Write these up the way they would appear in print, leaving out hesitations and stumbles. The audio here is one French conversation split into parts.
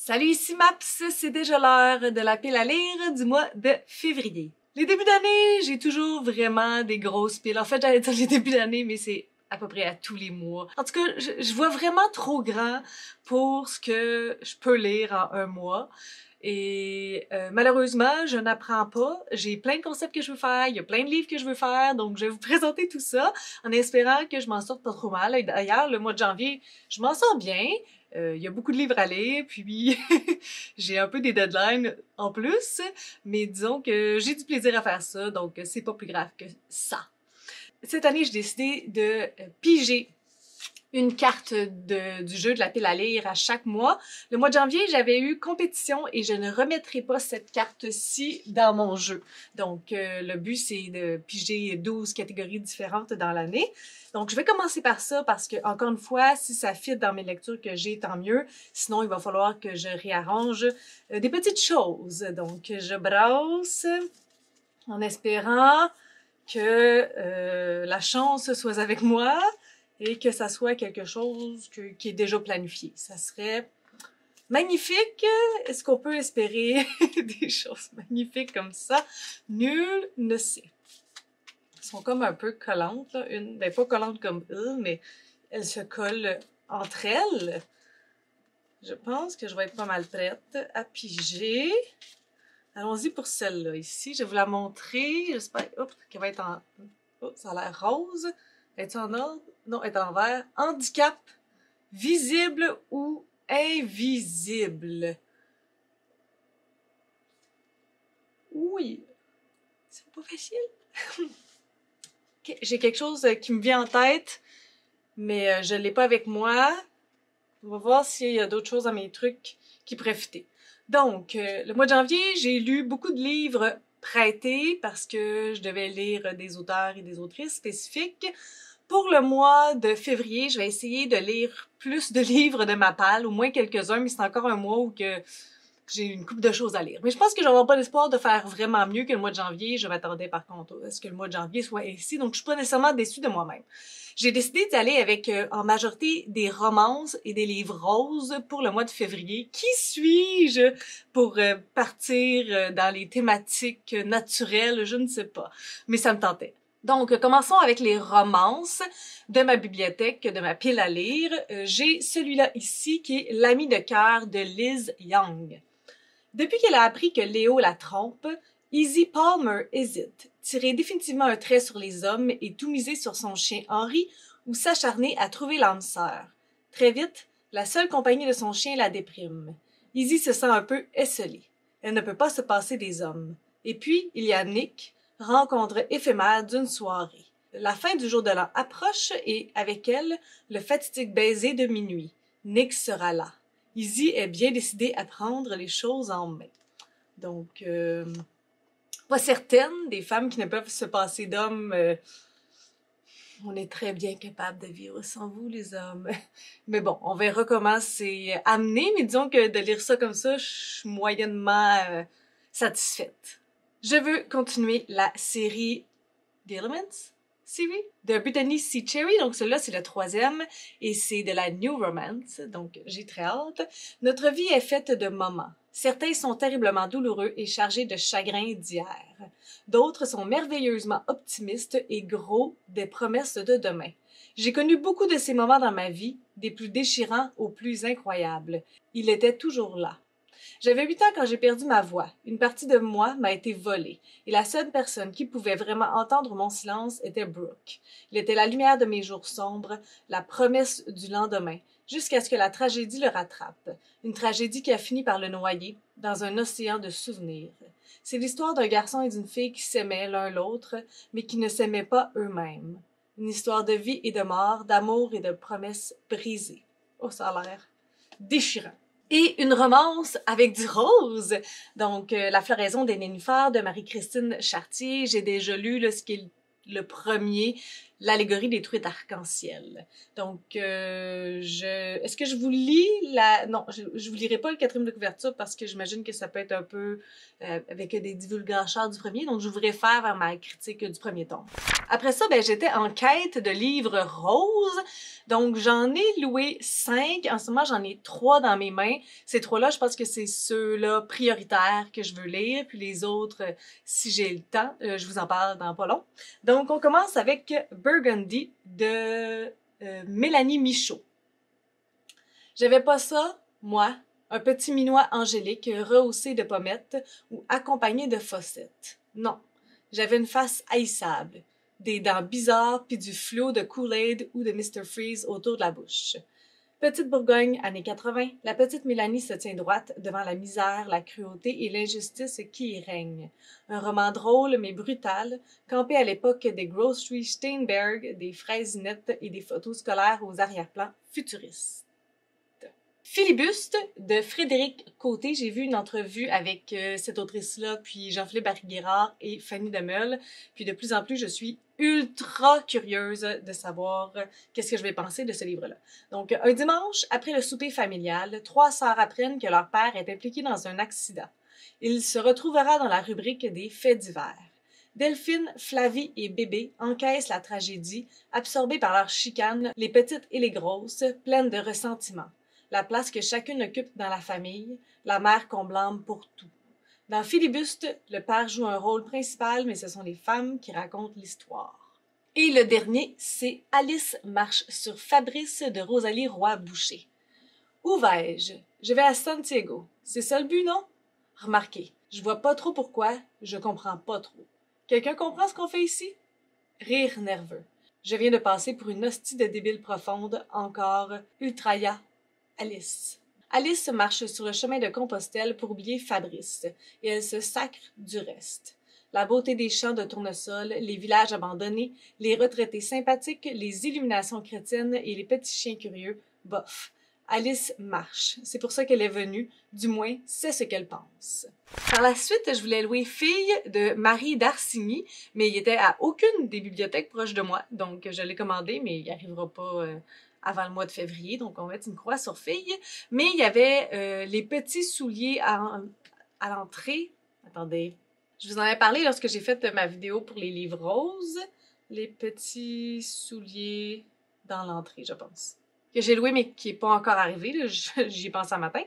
Salut, ici Maps, c'est déjà l'heure de la pile à lire du mois de février. Les débuts d'année, j'ai toujours vraiment des grosses piles. En fait, j'allais dire les débuts d'année, mais c'est à peu près à tous les mois. En tout cas, je vois vraiment trop grand pour ce que je peux lire en un mois. Et malheureusement, je n'apprends pas. J'ai plein de concepts que je veux faire, il y a plein de livres que je veux faire, donc je vais vous présenter tout ça en espérant que je m'en sorte pas trop mal. D'ailleurs, le mois de janvier, je m'en sors bien. Il y a beaucoup de livres à lire, puis j'ai un peu des deadlines en plus, mais disons que j'ai du plaisir à faire ça, donc c'est pas plus grave que ça. Cette année, j'ai décidé de piger une carte du jeu de la pile à lire à chaque mois. Le mois de janvier, j'avais eu compétition et je ne remettrai pas cette carte-ci dans mon jeu. Donc, le but, c'est de piger 12 catégories différentes dans l'année. Donc, je vais commencer par ça parce que, encore une fois, si ça fit dans mes lectures que j'ai, tant mieux. Sinon, il va falloir que je réarrange des petites choses. Donc, je brosse en espérant que la chance soit avec moi et que ça soit quelque chose qui est déjà planifié. Ça serait magnifique. Est-ce qu'on peut espérer des choses magnifiques comme ça? Nul ne sait. Elles sont comme un peu collantes, là. Ben, pas collantes comme eux, mais elles se collent entre elles. Je pense que je vais être pas mal prête à piger. Allons-y pour celle-là ici. Je vais vous la montrer. J'espère qu'elle va être en... Oh, ça a l'air rose. Est-ce en ordre? Non, elle est en vert. Handicap, visible ou invisible? Oui, c'est pas facile. Okay. J'ai quelque chose qui me vient en tête, mais je l'ai pas avec moi. On va voir s'il y a d'autres choses dans mes trucs qui pourraient fitter. Donc, le mois de janvier, j'ai lu beaucoup de livres prêtés parce que je devais lire des auteurs et des autrices spécifiques. Pour le mois de février, je vais essayer de lire plus de livres de ma palle, au moins quelques-uns, mais c'est encore un mois où j'ai une couple de choses à lire. Mais je pense que je vais avoir pas l'espoir de faire vraiment mieux que le mois de janvier. Je m'attendais par contre à ce que le mois de janvier soit ici, donc je suis pas nécessairement déçue de moi-même. J'ai décidé d'aller avec en majorité des romances et des livres roses pour le mois de février. Qui suis-je pour partir dans les thématiques naturelles? Je ne sais pas, mais ça me tentait. Donc, commençons avec les romances de ma bibliothèque, de ma pile à lire. J'ai celui-là ici qui est L'ami de cœur de Liz Young. Depuis qu'elle a appris que Léo la trompe, Izzy Palmer hésite, tirer définitivement un trait sur les hommes et tout miser sur son chien Henry ou s'acharner à trouver l'âme sœur. Très vite, la seule compagnie de son chien la déprime. Izzy se sent un peu esselée. Elle ne peut pas se passer des hommes. Et puis, il y a Nick, rencontre éphémère d'une soirée. La fin du jour de l'an approche et, avec elle, le fatidique baiser de minuit. Nick sera là. Izzy est bien décidée à prendre les choses en main. Donc, pas certaine des femmes qui ne peuvent se passer d'hommes. On est très bien capable de vivre sans vous, les hommes. Mais bon, on verra comment c'est amené, mais disons que de lire ça comme ça, je suis moyennement satisfaite. Je veux continuer la série The Elements série de Brittany C. Cherry. Donc celui-là, c'est le troisième et c'est de la New Romance. Donc j'ai très hâte. Notre vie est faite de moments. Certains sont terriblement douloureux et chargés de chagrin d'hier. D'autres sont merveilleusement optimistes et gros des promesses de demain. J'ai connu beaucoup de ces moments dans ma vie, des plus déchirants aux plus incroyables. Il était toujours là. J'avais 8 ans quand j'ai perdu ma voix. Une partie de moi m'a été volée. Et la seule personne qui pouvait vraiment entendre mon silence était Brooke. Il était la lumière de mes jours sombres, la promesse du lendemain, jusqu'à ce que la tragédie le rattrape. Une tragédie qui a fini par le noyer dans un océan de souvenirs. C'est l'histoire d'un garçon et d'une fille qui s'aimaient l'un l'autre, mais qui ne s'aimaient pas eux-mêmes. Une histoire de vie et de mort, d'amour et de promesses brisées. Oh, ça a l'air déchirant. Et une romance avec du rose. Donc, La floraison des nénuphars de Marie-Christine Chartier. J'ai déjà lu ce qui est le premier l'allégorie des truites arc-en-ciel. Donc, est-ce que je vous lis la... Non, je vous lirai pas le quatrième de couverture parce que j'imagine que ça peut être un peu avec des divulgateurs du premier, donc je vous réfère vers ma critique du premier tome. Après ça, ben, j'étais en quête de livres roses, donc j'en ai loué 5. En ce moment, j'en ai 3 dans mes mains. Ces 3-là, je pense que c'est ceux-là prioritaires que je veux lire, puis les autres, si j'ai le temps, je vous en parle dans pas long. Donc, on commence avec Burgundy de Mélanie Michaud. J'avais pas ça, moi, un petit minois angélique rehaussé de pommettes ou accompagné de fossettes. Non, j'avais une face haïssable, des dents bizarres puis du flot de Kool-Aid ou de Mr. Freeze autour de la bouche. Petite Bourgogne, années 80, la petite Mélanie se tient droite devant la misère, la cruauté et l'injustice qui y règne. Un roman drôle mais brutal, campé à l'époque des Grocery Steinberg, des fraisinettes et des photos scolaires aux arrière-plans futuristes. Filibuste de Frédéric Côté. J'ai vu une entrevue avec cette autrice-là, puis Jean-Philippe Barry-Guérard et Fanny Demeule. Puis de plus en plus, je suis ultra curieuse de savoir qu'est-ce que je vais penser de ce livre-là. Donc, un dimanche, après le souper familial, 3 sœurs apprennent que leur père est impliqué dans un accident. Il se retrouvera dans la rubrique des faits divers. Delphine, Flavie et Bébé encaissent la tragédie, absorbées par leurs chicanes, les petites et les grosses, pleines de ressentiment. La place que chacune occupe dans la famille, la mère qu'on blâme pour tout. Dans Filibuste, le père joue un rôle principal, mais ce sont les femmes qui racontent l'histoire. Et le dernier, c'est Alice marche sur Fabrice de Rosalie Roy-Boucher. Où vais-je? Je vais à Santiago. C'est ça le but, non? Remarquez, je vois pas trop pourquoi, je comprends pas trop. Quelqu'un comprend ce qu'on fait ici? Rire nerveux. Je viens de passer pour une hostie de débile profonde, encore ultraya. Alice. Alice marche sur le chemin de Compostelle pour oublier Fabrice, et elle se sacre du reste. La beauté des champs de tournesol, les villages abandonnés, les retraités sympathiques, les illuminations chrétiennes et les petits chiens curieux, bof. Alice marche. C'est pour ça qu'elle est venue. Du moins, c'est ce qu'elle pense. Par la suite, je voulais louer Fille de Marie d'Arsigny, mais il était à aucune des bibliothèques proches de moi, donc je l'ai commandé, mais il n'arrivera pas avant le mois de février, donc on va mettre une croix sur Fille. Mais il y avait les petits souliers à l'entrée. Attendez, je vous en ai parlé lorsque j'ai fait ma vidéo pour les livres roses. Les petits souliers dans l'entrée, je pense. Que j'ai loué, mais qui n'est pas encore arrivé. J'y ai pensé un matin.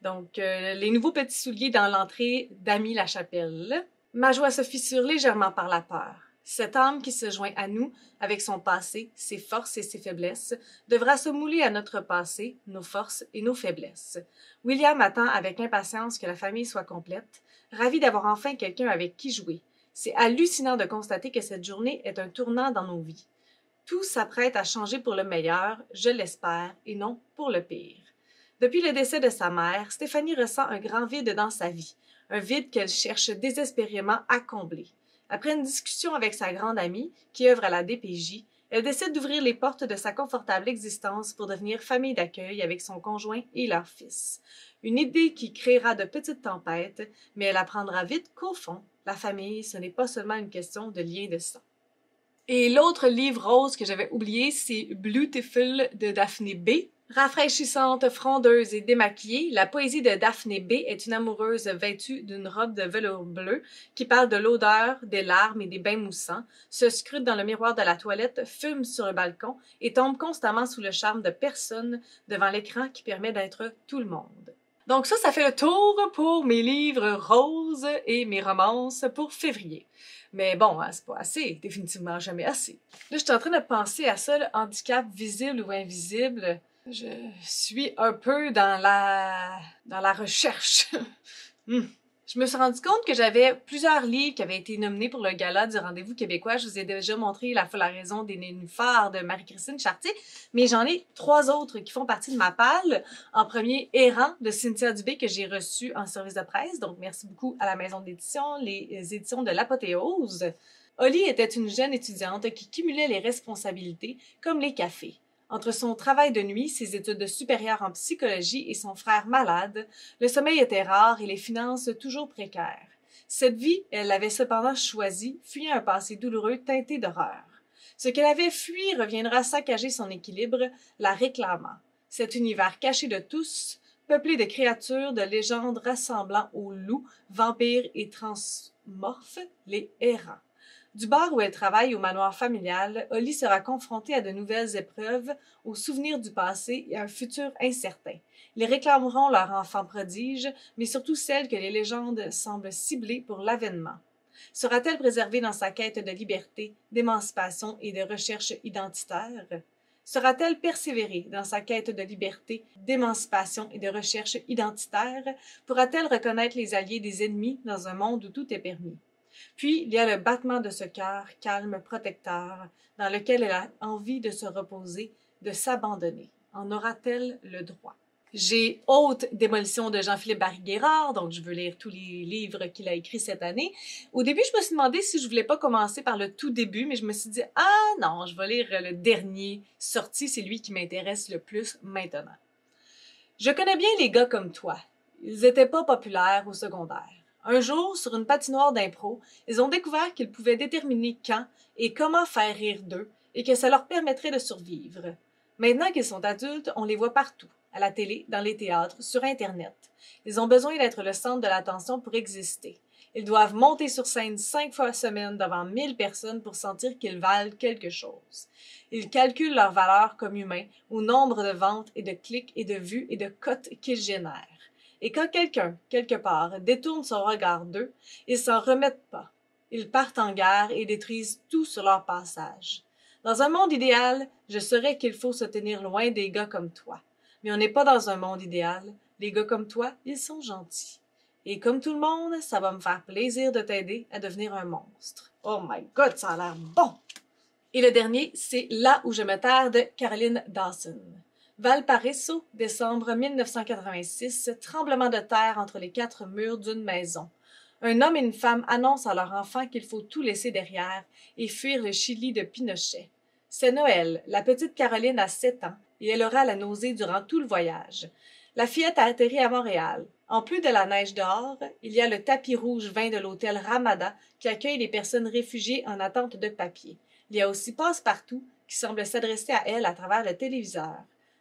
Donc, les nouveaux petits souliers dans l'entrée d'Amy Lachapelle. Ma joie se fissure légèrement par la peur. Cette âme qui se joint à nous, avec son passé, ses forces et ses faiblesses, devra se mouler à notre passé, nos forces et nos faiblesses. William attend avec impatience que la famille soit complète, ravi d'avoir enfin quelqu'un avec qui jouer. C'est hallucinant de constater que cette journée est un tournant dans nos vies. Tout s'apprête à changer pour le meilleur, je l'espère, et non pour le pire. Depuis le décès de sa mère, Stéphanie ressent un grand vide dans sa vie, un vide qu'elle cherche désespérément à combler. Après une discussion avec sa grande amie, qui œuvre à la DPJ, elle décide d'ouvrir les portes de sa confortable existence pour devenir famille d'accueil avec son conjoint et leur fils. Une idée qui créera de petites tempêtes, mais elle apprendra vite qu'au fond, la famille, ce n'est pas seulement une question de lien de sang. Et l'autre livre rose que j'avais oublié, c'est Beautiful de Daphné B. Rafraîchissante, frondeuse et démaquillée, la poésie de Daphné B est une amoureuse vêtue d'une robe de velours bleu qui parle de l'odeur, des larmes et des bains moussants, se scrute dans le miroir de la toilette, fume sur le balcon et tombe constamment sous le charme de personne devant l'écran qui permet d'être tout le monde. Donc ça fait le tour pour mes livres roses et mes romances pour février. Mais bon, hein, c'est pas assez, définitivement jamais assez. Là, je suis en train de penser à ça, le handicap visible ou invisible. Je suis un peu dans la recherche. Je me suis rendu compte que j'avais plusieurs livres qui avaient été nominés pour le gala du Rendez-vous québécois. Je vous ai déjà montré La folle à raison des nénuphars de Marie-Christine Chartier, mais j'en ai 3 autres qui font partie de ma palle. En premier, Errant de Cynthia Dubé, que j'ai reçu en service de presse. Donc, merci beaucoup à la maison d'édition, les éditions de l'Apothéose. Holly était une jeune étudiante qui cumulait les responsabilités, comme les cafés. Entre son travail de nuit, ses études supérieures en psychologie et son frère malade, le sommeil était rare et les finances toujours précaires. Cette vie, elle l'avait cependant choisie, fuyant un passé douloureux teinté d'horreur. Ce qu'elle avait fui reviendra saccager son équilibre, la réclamant. Cet univers caché de tous, peuplé de créatures de légendes rassemblant aux loups, vampires et transmorphes, les errants. Du bar où elle travaille au manoir familial, Holly sera confrontée à de nouvelles épreuves, aux souvenirs du passé et à un futur incertain. Ils réclameront leur enfant prodige, mais surtout celle que les légendes semblent cibler pour l'avènement. Sera-t-elle préservée dans sa quête de liberté, d'émancipation et de recherche identitaire? Sera-t-elle persévérée dans sa quête de liberté, d'émancipation et de recherche identitaire? Pourra-t-elle reconnaître les alliés des ennemis dans un monde où tout est permis? Puis, il y a le battement de ce cœur calme, protecteur, dans lequel elle a envie de se reposer, de s'abandonner. En aura-t-elle le droit? J'ai Haute démolition de Jean-Philippe Barry-Guérard, donc je veux lire tous les livres qu'il a écrits cette année. Au début, je me suis demandé si je voulais pas commencer par le tout début, mais je me suis dit, ah non, je vais lire le dernier sorti, c'est lui qui m'intéresse le plus maintenant. Je connais bien les gars comme toi. Ils étaient pas populaires au secondaire. Un jour, sur une patinoire d'impro, ils ont découvert qu'ils pouvaient déterminer quand et comment faire rire d'eux et que ça leur permettrait de survivre. Maintenant qu'ils sont adultes, on les voit partout, à la télé, dans les théâtres, sur Internet. Ils ont besoin d'être le centre de l'attention pour exister. Ils doivent monter sur scène 5 fois semaine devant 1000 personnes pour sentir qu'ils valent quelque chose. Ils calculent leur valeur comme humains au nombre de ventes et de clics et de vues et de cotes qu'ils génèrent. Et quand quelqu'un, quelque part, détourne son regard d'eux, ils s'en remettent pas. Ils partent en guerre et détruisent tout sur leur passage. Dans un monde idéal, je saurais qu'il faut se tenir loin des gars comme toi. Mais on n'est pas dans un monde idéal. Les gars comme toi, ils sont gentils. Et comme tout le monde, ça va me faire plaisir de t'aider à devenir un monstre. Oh my God, ça a l'air bon! Et le dernier, c'est Là où je me terre de Caroline Dawson. Valparaiso, décembre 1986, tremblement de terre entre les 4 murs d'une maison. Un homme et une femme annoncent à leur enfant qu'il faut tout laisser derrière et fuir le Chili de Pinochet. C'est Noël, la petite Caroline a 7 ans et elle aura la nausée durant tout le voyage. La fillette a atterri à Montréal. En plus de la neige dehors, il y a le tapis rouge vin de l'hôtel Ramada qui accueille les personnes réfugiées en attente de papier. Il y a aussi Passe-Partout qui semble s'adresser à elle à travers le téléviseur.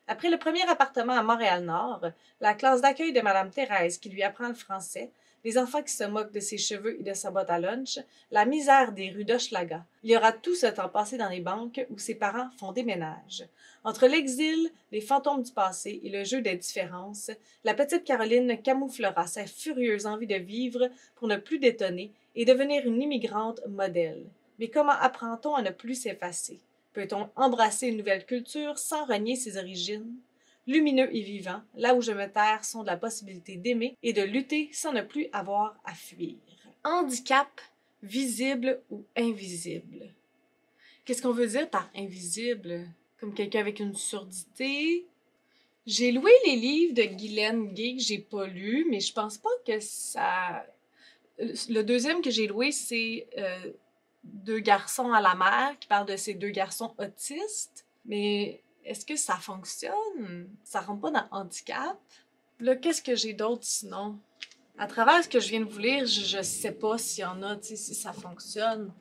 Après le premier appartement à Montréal-Nord, la classe d'accueil de Madame Thérèse qui lui apprend le français, les enfants qui se moquent de ses cheveux et de sa boîte à lunch, la misère des rues d'Hochelaga. Il y aura tout ce temps passé dans les banques où ses parents font des ménages. Entre l'exil, les fantômes du passé et le jeu des différences, la petite Caroline camouflera sa furieuse envie de vivre pour ne plus détonner et devenir une immigrante modèle. Mais comment apprend-on à ne plus s'effacer? Peut-on embrasser une nouvelle culture sans renier ses origines? Lumineux et vivant, Là où je me terre sont de la possibilité d'aimer et de lutter sans ne plus avoir à fuir. Handicap, visible ou invisible? Qu'est-ce qu'on veut dire par invisible? Comme quelqu'un avec une surdité? J'ai loué les livres de Guylaine Gay que j'ai pas lus, mais je pense pas que ça... Le deuxième que j'ai loué, c'est Deux garçons à la mer, qui parle de ces 2 garçons autistes. Mais est-ce que ça fonctionne? Ça rentre pas dans handicap? Là, qu'est-ce que j'ai d'autre sinon? À travers ce que je viens de vous lire, je sais pas s'il y en a, tu sais, si ça fonctionne.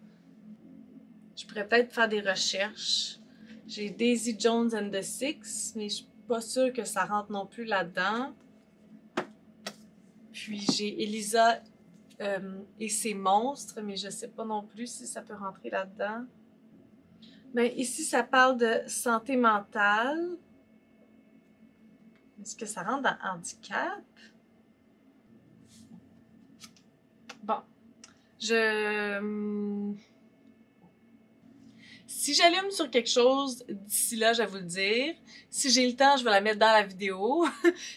Je pourrais peut-être faire des recherches. J'ai Daisy Jones and the Six, mais je suis pas sûre que ça rentre non plus là-dedans. Puis j'ai Elisa et ses monstres, mais je sais pas non plus si ça peut rentrer là-dedans. Ben, ici, ça parle de santé mentale. Est-ce que ça rentre dans handicap? Bon. Si j'allume sur quelque chose d'ici là, je vais vous le dire. Si j'ai le temps, je vais la mettre dans la vidéo.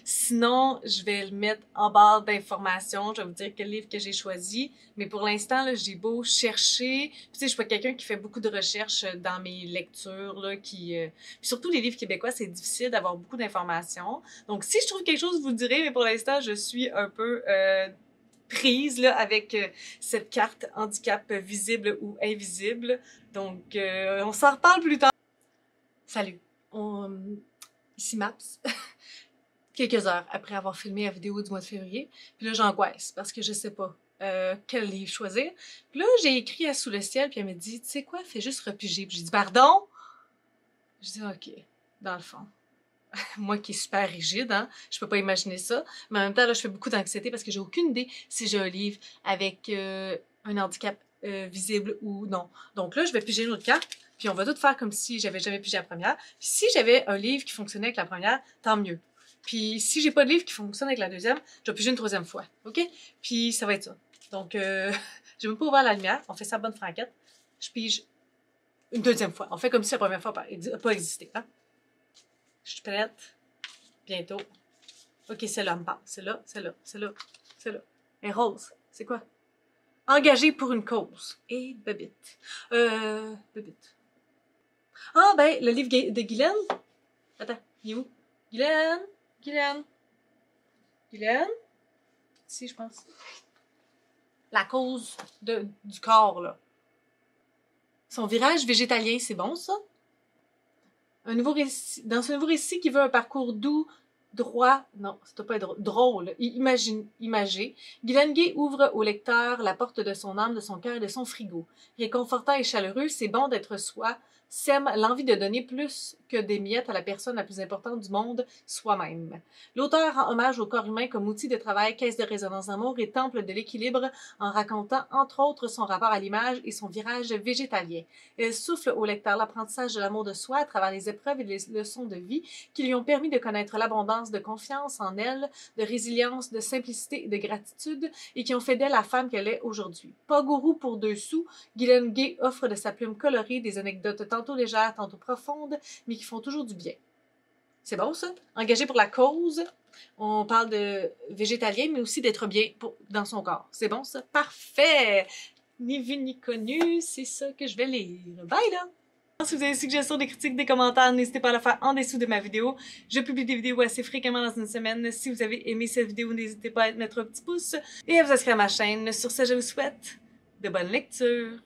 Sinon, je vais le mettre en barre d'informations. Je vais vous dire quel livre que j'ai choisi. Mais pour l'instant, là, j'ai beau chercher. Puis, tu sais, je suis pas quelqu'un qui fait beaucoup de recherches dans mes lectures, là, Puis surtout les livres québécois, c'est difficile d'avoir beaucoup d'informations. Donc, si je trouve quelque chose, vous le direz. Mais pour l'instant, je suis un peu prise là avec cette carte handicap visible ou invisible. Donc, on s'en reparle plus tard. Salut. Ici Maps. Quelques heures après avoir filmé la vidéo du mois de février. Puis là, j'angoisse parce que je sais pas. quel livre choisir. Puis là, j'ai écrit à Sous le ciel, puis elle m'a dit, tu sais quoi, fais juste repiger. Puis j'ai dit, pardon? Je dis, OK, dans le fond. Moi qui est super rigide, hein, je peux pas imaginer ça. Mais en même temps, là, je fais beaucoup d'anxiété parce que j'ai aucune idée si j'ai un livre avec un handicap visible ou non. Donc là, je vais piger une autre carte, puis on va tout faire comme si j'avais jamais pigé la première. Puis si j'avais un livre qui fonctionnait avec la première, tant mieux. Puis si j'ai pas de livre qui fonctionne avec la deuxième, je vais piger une troisième fois, OK? Puis ça va être ça. Donc, j'ai même pas ouvert la lumière, on fait ça bonne franquette. Je pige une deuxième fois. On fait comme si la première fois n'a pas existé, hein? Je suis prête. Bientôt. OK, celle-là me parle. Celle-là, celle-là, celle-là, celle-là. Et rose, c'est quoi? Engagé pour une cause. Et bébite. Bébite. Ah, ben, le livre de Guylaine. Attends, il est où? Guylaine? Guylaine? Guylaine? Ici, je pense. La cause du corps, là. Son virage végétalien, c'est bon, ça? Un nouveau récit, dans ce nouveau récit qui veut un parcours doux, droit, non, ça doit pas être drôle, imagé, Guylaine Gay ouvre au lecteur la porte de son âme, de son cœur et de son frigo. Réconfortant et chaleureux, c'est bon d'être soi, sème l'envie de donner plus que des miettes à la personne la plus importante du monde, soi-même. L'auteur rend hommage au corps humain comme outil de travail, caisse de résonance d'amour et temple de l'équilibre en racontant entre autres son rapport à l'image et son virage végétalien. Elle souffle au lecteur l'apprentissage de l'amour de soi à travers les épreuves et les leçons de vie qui lui ont permis de connaître l'abondance de confiance en elle, de résilience, de simplicité et de gratitude et qui ont fait d'elle la femme qu'elle est aujourd'hui. Pas gourou pour 2 sous, Guylaine Gay offre de sa plume colorée des anecdotes tantôt légères, tantôt profondes, mais qui font toujours du bien. C'est bon, ça? Engagé pour la cause. On parle de végétalien, mais aussi d'être bien dans son corps. C'est bon, ça? Parfait! Ni vu ni connu, c'est ça que je vais lire. Bye, là! Si vous avez des suggestions, des critiques, des commentaires, n'hésitez pas à le faire en dessous de ma vidéo. Je publie des vidéos assez fréquemment dans une semaine. Si vous avez aimé cette vidéo, n'hésitez pas à mettre un petit pouce et à vous inscrire à ma chaîne. Sur ce, je vous souhaite de bonnes lectures.